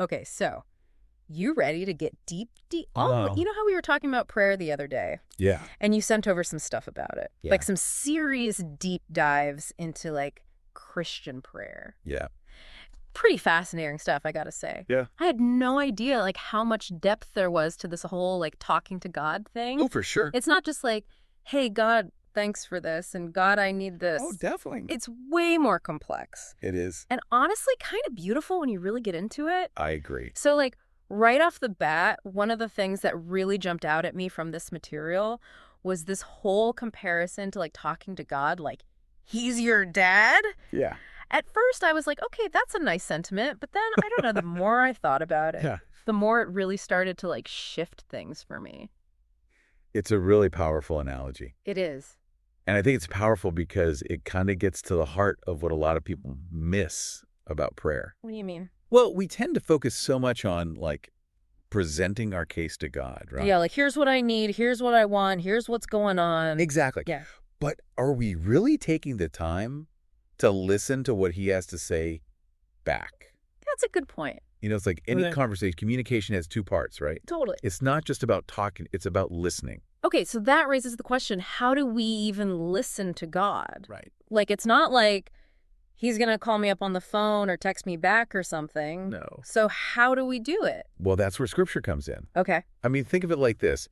Okay, so you ready to get deep, deep? Oh, Oh, you know how we were talking about prayer the other day? yeah. And you sent over some stuff about it. Yeah. Like some serious deep dives into like Christian prayer. Yeah. Pretty fascinating stuff, I gotta say. Yeah. I had no idea like how much depth there was to this whole like talking to God thing. Oh, for sure. It's not just like, hey, God, thanks for this, and God, I need this. Oh, definitely. It's way more complex. It is. And honestly, kind of beautiful when you really get into it. I agree. So like right off the bat, one of the things that really jumped out at me from this material was this whole comparison to like talking to God like, he's your dad? Yeah. At first, I was like, okay, that's a nice sentiment. But then, I don't know, the more I thought about it, Yeah. the more it really started to, like, shift things for me. It's a really powerful analogy. It is. And I think it's powerful because it kind of gets to the heart of what a lot of people miss about prayer. What do you mean? Well, we tend to focus so much on, like, presenting our case to God, right? Yeah, like, here's what I need, here's what I want, here's what's going on. Exactly. Yeah. But are we really taking the time to listen to what he has to say back? That's a good point. You know, it's like any Right. conversation, communication has two parts, right? Totally. It's not just about talking, it's about listening. Okay, so that raises the question, how do we even listen to God? Right. Like, it's not like he's going to call me up on the phone or text me back or something. No. So how do we do it? Well, that's where Scripture comes in. Okay. I mean, think of it like this.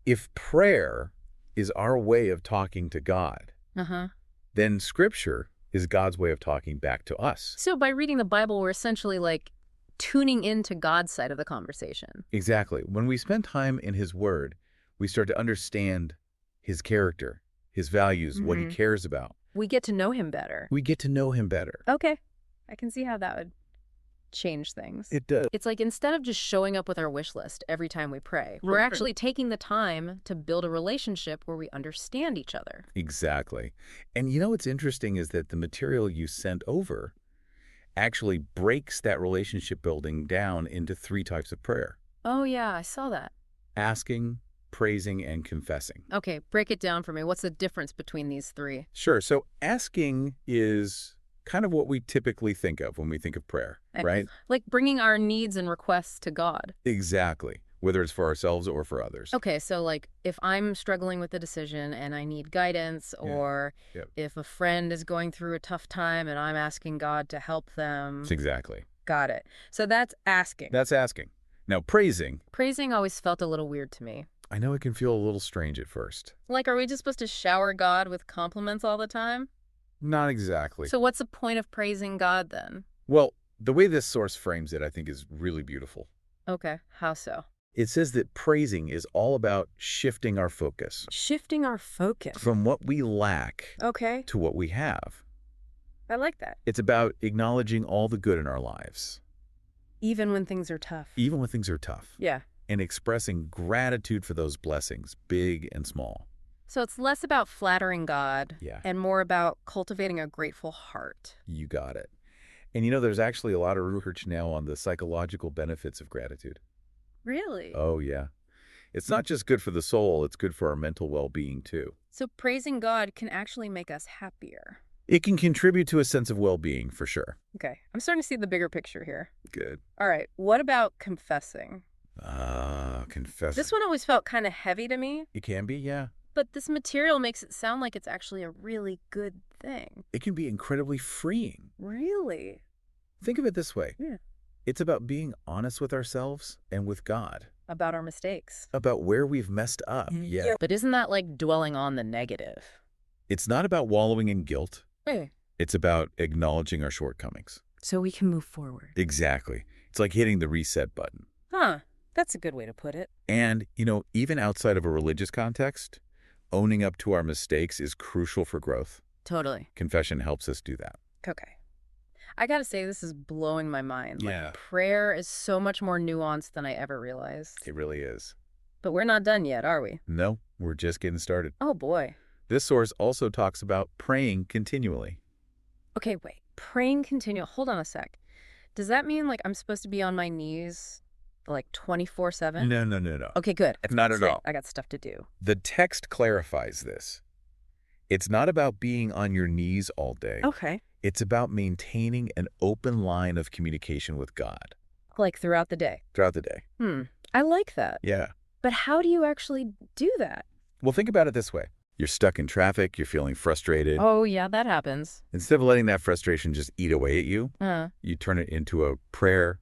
If prayer is our way of talking to God, Uh-huh. then Scripture is God's way of talking back to us. So by reading the Bible, we're essentially like tuning into God's side of the conversation. Exactly. When we spend time in His Word, we start to understand His character, His values, what He Mhm. cares about. We get to know him better. We get to know Him better. Okay. I can see how that would change things. It does. It's like instead of just showing up with our wish list every time we pray, we're Right. actually taking the time to build a relationship where we understand each other. Exactly. And you know what's interesting is that the material you sent over actually breaks that relationship building down into three types of prayer: Oh, yeah, I saw that. asking, praising, and confessing. Okay, break it down for me. What's the difference between these three? Sure. So asking is kind of what we typically think of when we think of prayer, right? Like bringing our needs and requests to God. Exactly. Whether it's for ourselves or for others. Okay, so like if I'm struggling with a decision and I need guidance, Yeah. or Yep. if a friend is going through a tough time and I'm asking God to help them. Exactly. Got it. So that's asking. That's asking. Now, praising, Praising always felt a little weird to me. I know it can feel a little strange at first. Like, are we just supposed to shower God with compliments all the time? Not exactly. So what's the point of praising God then? Well, the way this source frames it, I think, is really beautiful. Okay, how so? It says that praising is all about shifting our focus Shifting our focus. from what we lack Okay, to what we have. I like that. It's about acknowledging all the good in our lives, Even when things are tough. even when things are tough, Yeah. and expressing gratitude for those blessings, big and small. So it's less about flattering God Yeah. and more about cultivating a grateful heart. You got it. And you know, there's actually a lot of research now on the psychological benefits of gratitude. Really? Oh, yeah. It's not just good for the soul, it's good for our mental well-being, too. So praising God can actually make us happier. It can contribute to a sense of well-being, for sure. Okay, I'm starting to see the bigger picture here. Good. All right, what about confessing? Confess. This one always felt kind of heavy to me, It can be, yeah. but this material makes it sound like it's actually a really good thing. It can be incredibly freeing. Really? Think of it this way. Yeah. It's about being honest with ourselves and with God, About our mistakes. about where we've messed up. Yeah. But isn't that like dwelling on the negative? It's not about wallowing in guilt. Hey. It's about acknowledging our shortcomings. So we can move forward. Exactly. It's like hitting the reset button. Huh. That's a good way to put it. And, you know, even outside of a religious context, owning up to our mistakes is crucial for growth. Totally. Confession helps us do that. Okay. I gotta say, this is blowing my mind. Yeah. Like, prayer is so much more nuanced than I ever realized. It really is. But we're not done yet, are we? No, we're just getting started. Oh, boy. This source also talks about praying continually. Okay, wait. Praying continual. Hold on a sec. Does that mean, like, I'm supposed to be on my knees, like, 24/7? No. Okay, good. Not at Straight. all. I got stuff to do. The text clarifies this. It's not about being on your knees all day. Okay. It's about maintaining an open line of communication with God. Like throughout the day. throughout the day. I like that. Yeah. But how do you actually do that? Well, think about it this way. You're stuck in traffic, you're feeling frustrated. Oh, yeah, that happens. Instead of letting that frustration just eat away at you, Uh, you turn it into a prayer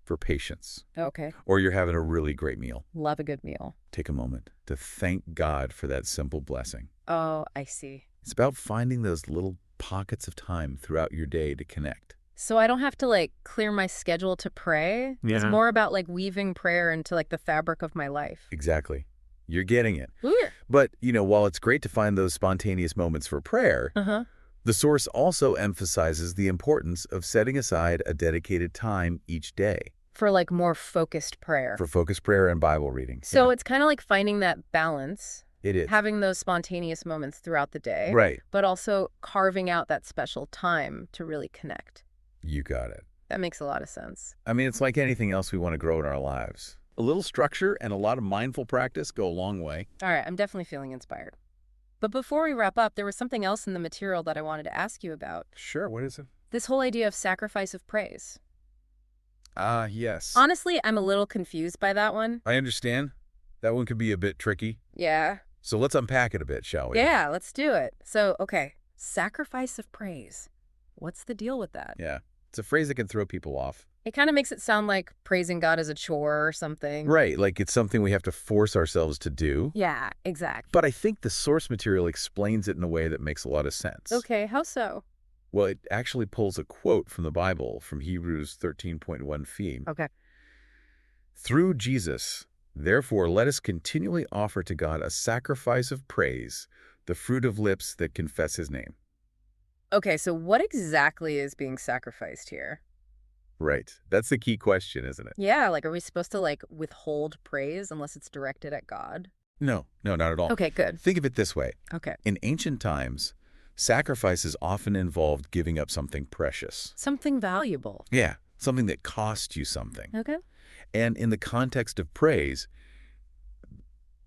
for patience. okay. Or you're having a really great meal. Love a good meal. Take a moment to thank God for that simple blessing. Oh, I see. It's about finding those little pockets of time throughout your day to connect. So I don't have to, like, clear my schedule to pray? It's Yeah. more about, like, weaving prayer into, like, the fabric of my life. Exactly. You're getting it. Weird. But, while it's great to find those spontaneous moments for prayer, Uh-huh. the source also emphasizes the importance of setting aside a dedicated time each day For, like, more focused prayer. for focused prayer and Bible reading. So Yeah, it's kind of like finding that balance, it is. having those spontaneous moments throughout the day, Right. but also carving out that special time to really connect. You got it. That makes a lot of sense. I mean, it's like anything else we want to grow in our lives. A little structure and a lot of mindful practice go a long way. All right, I'm definitely feeling inspired. But before we wrap up, there was something else in the material that I wanted to ask you about. Sure, what is it? This whole idea of sacrifice of praise. Yes. Honestly, I'm a little confused by that one. I understand. That one could be a bit tricky. Yeah. So let's unpack it a bit, shall we? Yeah, let's do it. So, okay, sacrifice of praise. What's the deal with that? Yeah. It's a phrase that can throw people off. It kind of makes it sound like praising God is a chore or something. Right, like it's something we have to force ourselves to do. Yeah, exactly. But I think the source material explains it in a way that makes a lot of sense. Okay, how so? Well, it actually pulls a quote from the Bible, from Hebrews 13.1 theme. Okay. Through Jesus, therefore, let us continually offer to God a sacrifice of praise, the fruit of lips that confess his name. Okay, so what exactly is being sacrificed here? Right. That's the key question, isn't it? Yeah, like, are we supposed to, like, withhold praise unless it's directed at God? No, not at all. Okay, good. Think of it this way. Okay. In ancient times, sacrifices often involved giving up something precious. Something valuable. Yeah, something that cost you something. Okay. And in the context of praise,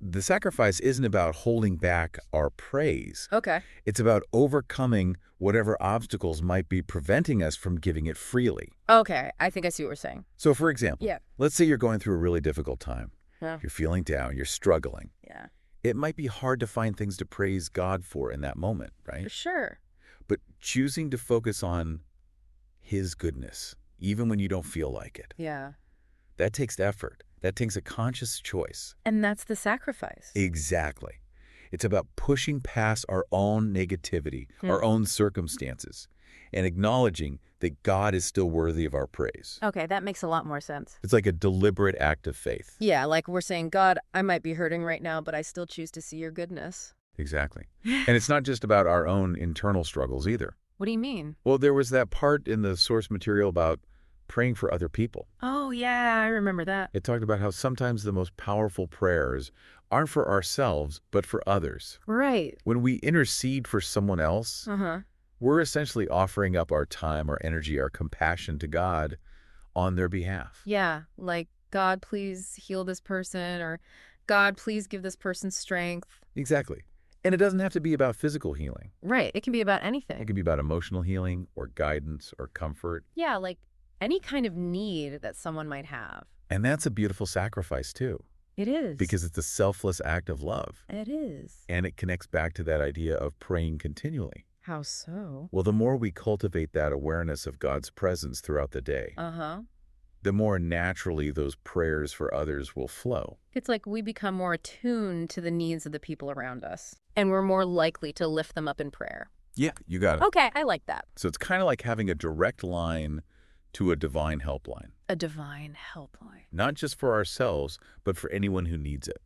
the sacrifice isn't about holding back our praise. Okay. It's about overcoming whatever obstacles might be preventing us from giving it freely. Okay, I think I see what we're saying. So, for example, Yeah. let's say you're going through a really difficult time. Yeah. You're feeling down, you're struggling. Yeah. It might be hard to find things to praise God for in that moment, For right? sure. But choosing to focus on his goodness, even when you don't feel like it, Yeah. that takes effort. That takes a conscious choice. And that's the sacrifice. Exactly. It's about pushing past our own negativity, our own circumstances, and acknowledging that God is still worthy of our praise. Okay, that makes a lot more sense. It's like a deliberate act of faith. Yeah, like we're saying, God, I might be hurting right now, but I still choose to see your goodness. Exactly. And it's not just about our own internal struggles either. What do you mean? Well, there was that part in the source material about praying for other people. Oh, yeah, I remember that. It talked about how sometimes the most powerful prayers aren't for ourselves, but for others. Right. When we intercede for someone else, Uh-huh. we're essentially offering up our time, our energy, our compassion to God on their behalf. Yeah, like, God, please heal this person, or God, please give this person strength. Exactly. And it doesn't have to be about physical healing. Right, it can be about It anything. can be about emotional healing or guidance or comfort. Yeah, like any kind of need that someone might have. And that's a beautiful sacrifice too, It is. because it's a selfless act of love. It is. And it connects back to that idea of praying continually. How so? Well, the more we cultivate that awareness of God's presence throughout the day, Uh-huh. the more naturally those prayers for others will flow. It's like we become more attuned to the needs of the people around us, and we're more likely to lift them up in prayer. Yeah, you got it. Okay, I like that. So it's kind of like having a direct line to a divine helpline, A divine helpline. not just for ourselves, but for anyone who needs it.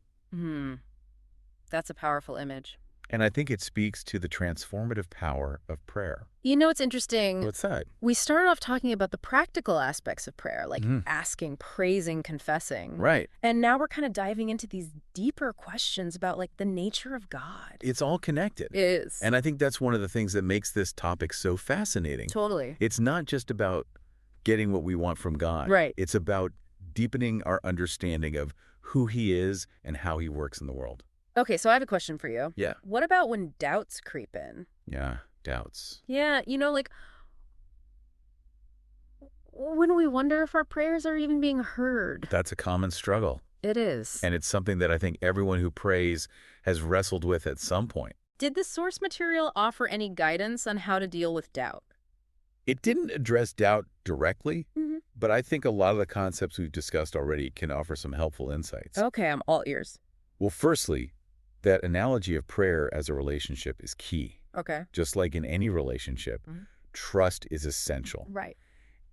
That's a powerful image. And I think it speaks to the transformative power of prayer. You know what's interesting? What's that? We started off talking about the practical aspects of prayer, like Mhm. asking, praising, confessing. Right. And now we're kind of diving into these deeper questions about like the nature of God. It's all connected. It is. And I think that's one of the things that makes this topic so fascinating. Totally. It's not just about getting what we want from God. Right. It's about deepening our understanding of who he is and how he works in the world. Okay, so I have a question for you. Yeah. What about when doubts creep in? Yeah. Doubts. Yeah, like When we wonder if our prayers are even being heard. That's a common struggle. It is. And it's something that I think everyone who prays has wrestled with at some point. Did the source material offer any guidance on how to deal with doubt? It didn't address doubt directly, Mm-hmm. but I think a lot of the concepts we've discussed already can offer some helpful insights. Okay, I'm all ears. Well, firstly, that analogy of prayer as a relationship is key. Okay. Just like in any relationship, Mhm. trust is essential. Right.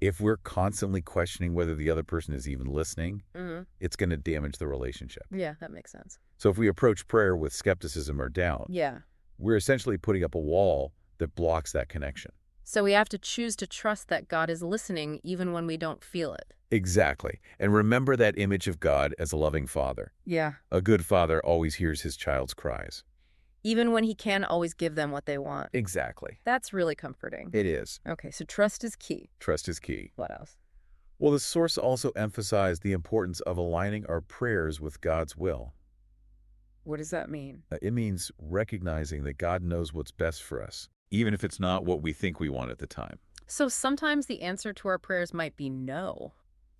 If we're constantly questioning whether the other person is even listening, Mm-hmm. it's going to damage the relationship. Yeah, that makes sense. So if we approach prayer with skepticism or doubt, Yeah. we're essentially putting up a wall that blocks that connection. So we have to choose to trust that God is listening even when we don't feel it. Exactly. And remember that image of God as a loving father. Yeah. A good father always hears his child's cries. Even when he can't always give them what they want. Exactly. That's really comforting. It is. Okay, so trust is key. Trust is key. What else? Well, the source also emphasized the importance of aligning our prayers with God's will. What does that mean? It means recognizing that God knows what's best for us, even if it's not what we think we want at the time. So sometimes the answer to our prayers might be no.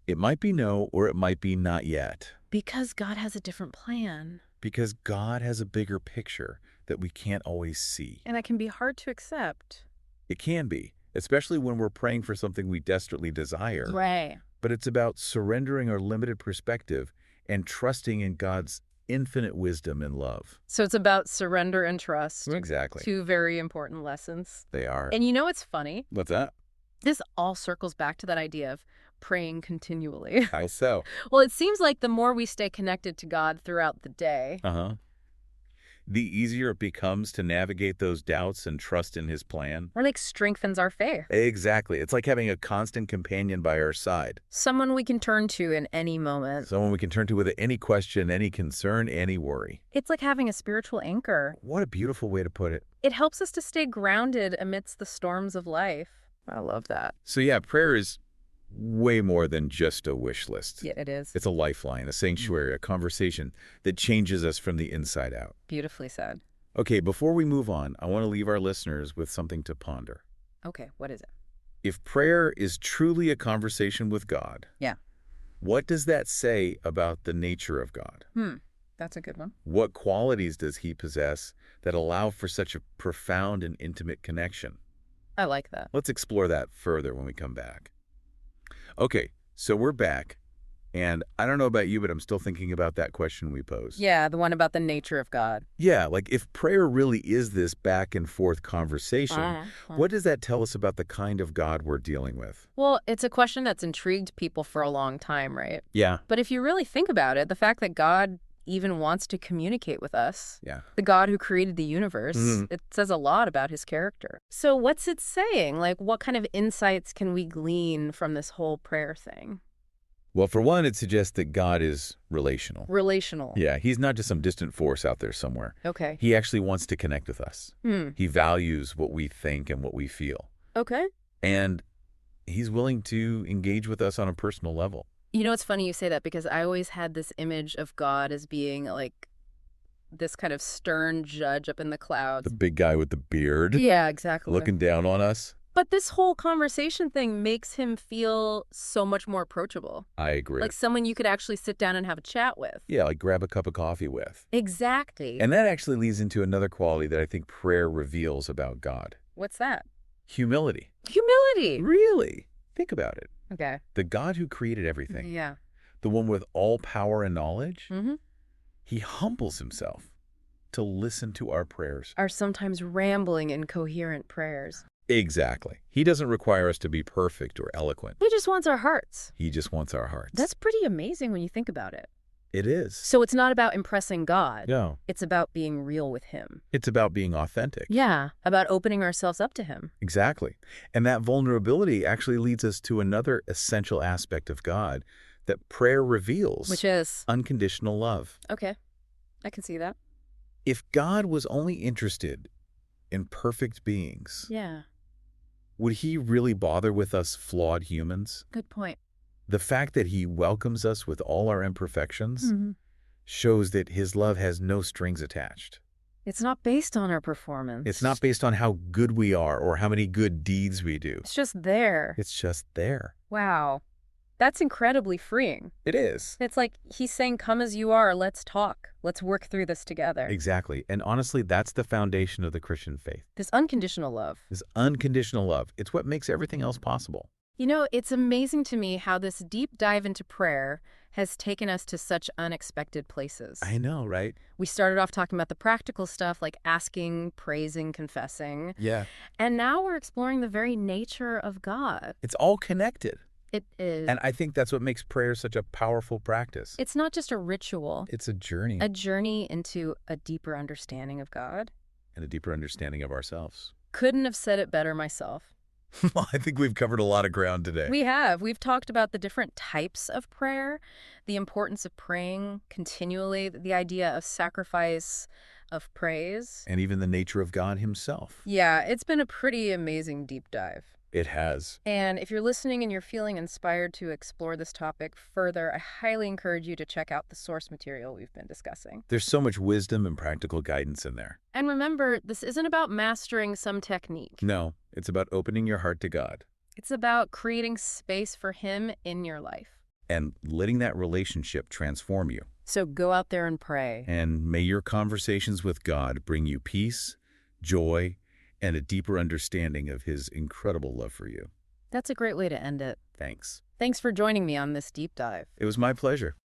It might be no, or it might be not yet. Because God has a different plan. Because God has a bigger picture that we can't always see. And that can be hard to accept. It can be, especially when we're praying for something we desperately desire. Right. But it's about surrendering our limited perspective and trusting in God's infinite wisdom and love. So it's about surrender and trust. Exactly. Two very important lessons. They are. And you know what's funny? What's that? This all circles back to that idea of praying continually. How so? Well, it seems like the more we stay connected to God throughout the day. Uh-huh. The easier it becomes to navigate those doubts and trust in his plan. Or like strengthens our faith. Exactly. It's like having a constant companion by our side. Someone we can turn to in any moment. Someone we can turn to with any question, any concern, any worry. It's like having a spiritual anchor. What a beautiful way to put it. It helps us to stay grounded amidst the storms of life. I love that. So yeah, prayer is way more than just a wish list. Yeah, it is. It's a lifeline, a sanctuary, a conversation that changes us from the inside out. Beautifully said. Okay, before we move on, I want to leave our listeners with something to ponder. Okay, what is it? If prayer is truly a conversation with God, Yeah. what does that say about the nature of God? That's a good one. What qualities does he possess that allow for such a profound and intimate connection? I like that. Let's explore that further when we come back. Okay, so we're back, and I don't know about you, but I'm still thinking about that question we posed. Yeah, the one about the nature of God. Yeah, like if prayer really is this back and forth conversation, what does that tell us about the kind of God we're dealing with? Well, it's a question that's intrigued people for a long time, right? Yeah. But if you really think about it, the fact that God even wants to communicate with us, Yeah. the God who created the universe, it says a lot about his character. So what's it saying? Like, what kind of insights can we glean from this whole prayer thing? Well, for one, it suggests that God is relational. Relational. Yeah, he's not just some distant force out there somewhere. Okay. He actually wants to connect with us. Hmm. He values what we think and what we feel. Okay. And he's willing to engage with us on a personal level. You know, it's funny you say that because I always had this image of God as being like this kind of stern judge up in the clouds. The big guy with the beard. Yeah, exactly. Looking down on us. But this whole conversation thing makes him feel so much more approachable. I agree. Like someone you could actually sit down and have a chat with. Yeah, like grab a cup of coffee with. Exactly. And that actually leads into another quality that I think prayer reveals about God. What's that? Humility. Humility. Really? Think about it. Okay. The God who created everything, Yeah. the one with all power and knowledge, Mm-hmm. he humbles himself to listen to our prayers. Are sometimes rambling, incoherent prayers. Exactly. He doesn't require us to be perfect or eloquent. He just wants our hearts. He just wants our hearts. That's pretty amazing when you think about it. It is. So it's not about impressing God. No. It's about being real with him. It's about being authentic. Yeah, about opening ourselves up to him. Exactly. And that vulnerability actually leads us to another essential aspect of God that prayer reveals. Which is? Unconditional love. Okay, I can see that. If God was only interested in perfect beings, Yeah, would he really bother with us flawed humans? good point. The fact that he welcomes us with all our imperfections Mm-hmm. shows that his love has no strings attached. It's not based on our It's performance. not based on how good we are or how many good deeds we do. It's just there. It's just there. Wow. That's incredibly freeing. It is. It's like he's saying, come as you are, let's talk. Let's work through this together. Exactly. And honestly, that's the foundation of the Christian faith. This unconditional love. This unconditional love. It's what makes everything else possible. You know, it's amazing to me how this deep dive into prayer has taken us to such unexpected places. I know, right? We started off talking about the practical stuff like asking, praising, confessing. Yeah. And now we're exploring the very nature of God. It's all connected. It is. And I think that's what makes prayer such a powerful practice. It's not just a ritual, It's a journey a journey into a deeper understanding of God. and a deeper understanding of ourselves. Couldn't have said it better myself. Well, I think we've covered a lot of ground today. We have. We've talked about the different types of prayer, the importance of praying continually, the idea of sacrifice, of praise. And even the nature of God himself. Yeah, it's been a pretty amazing deep dive. It has. And if you're listening and you're feeling inspired to explore this topic further, I highly encourage you to check out the source material we've been discussing. There's so much wisdom and practical guidance in there. And remember, this isn't about mastering some technique. No, it's about opening your heart to God It's about creating space for Him in your life. and letting that relationship transform you. So go out there and pray. And may your conversations with God bring you peace, joy, and a deeper understanding of his incredible love for you. That's a great way to end it. Thanks. Thanks for joining me on this deep dive. It was my pleasure.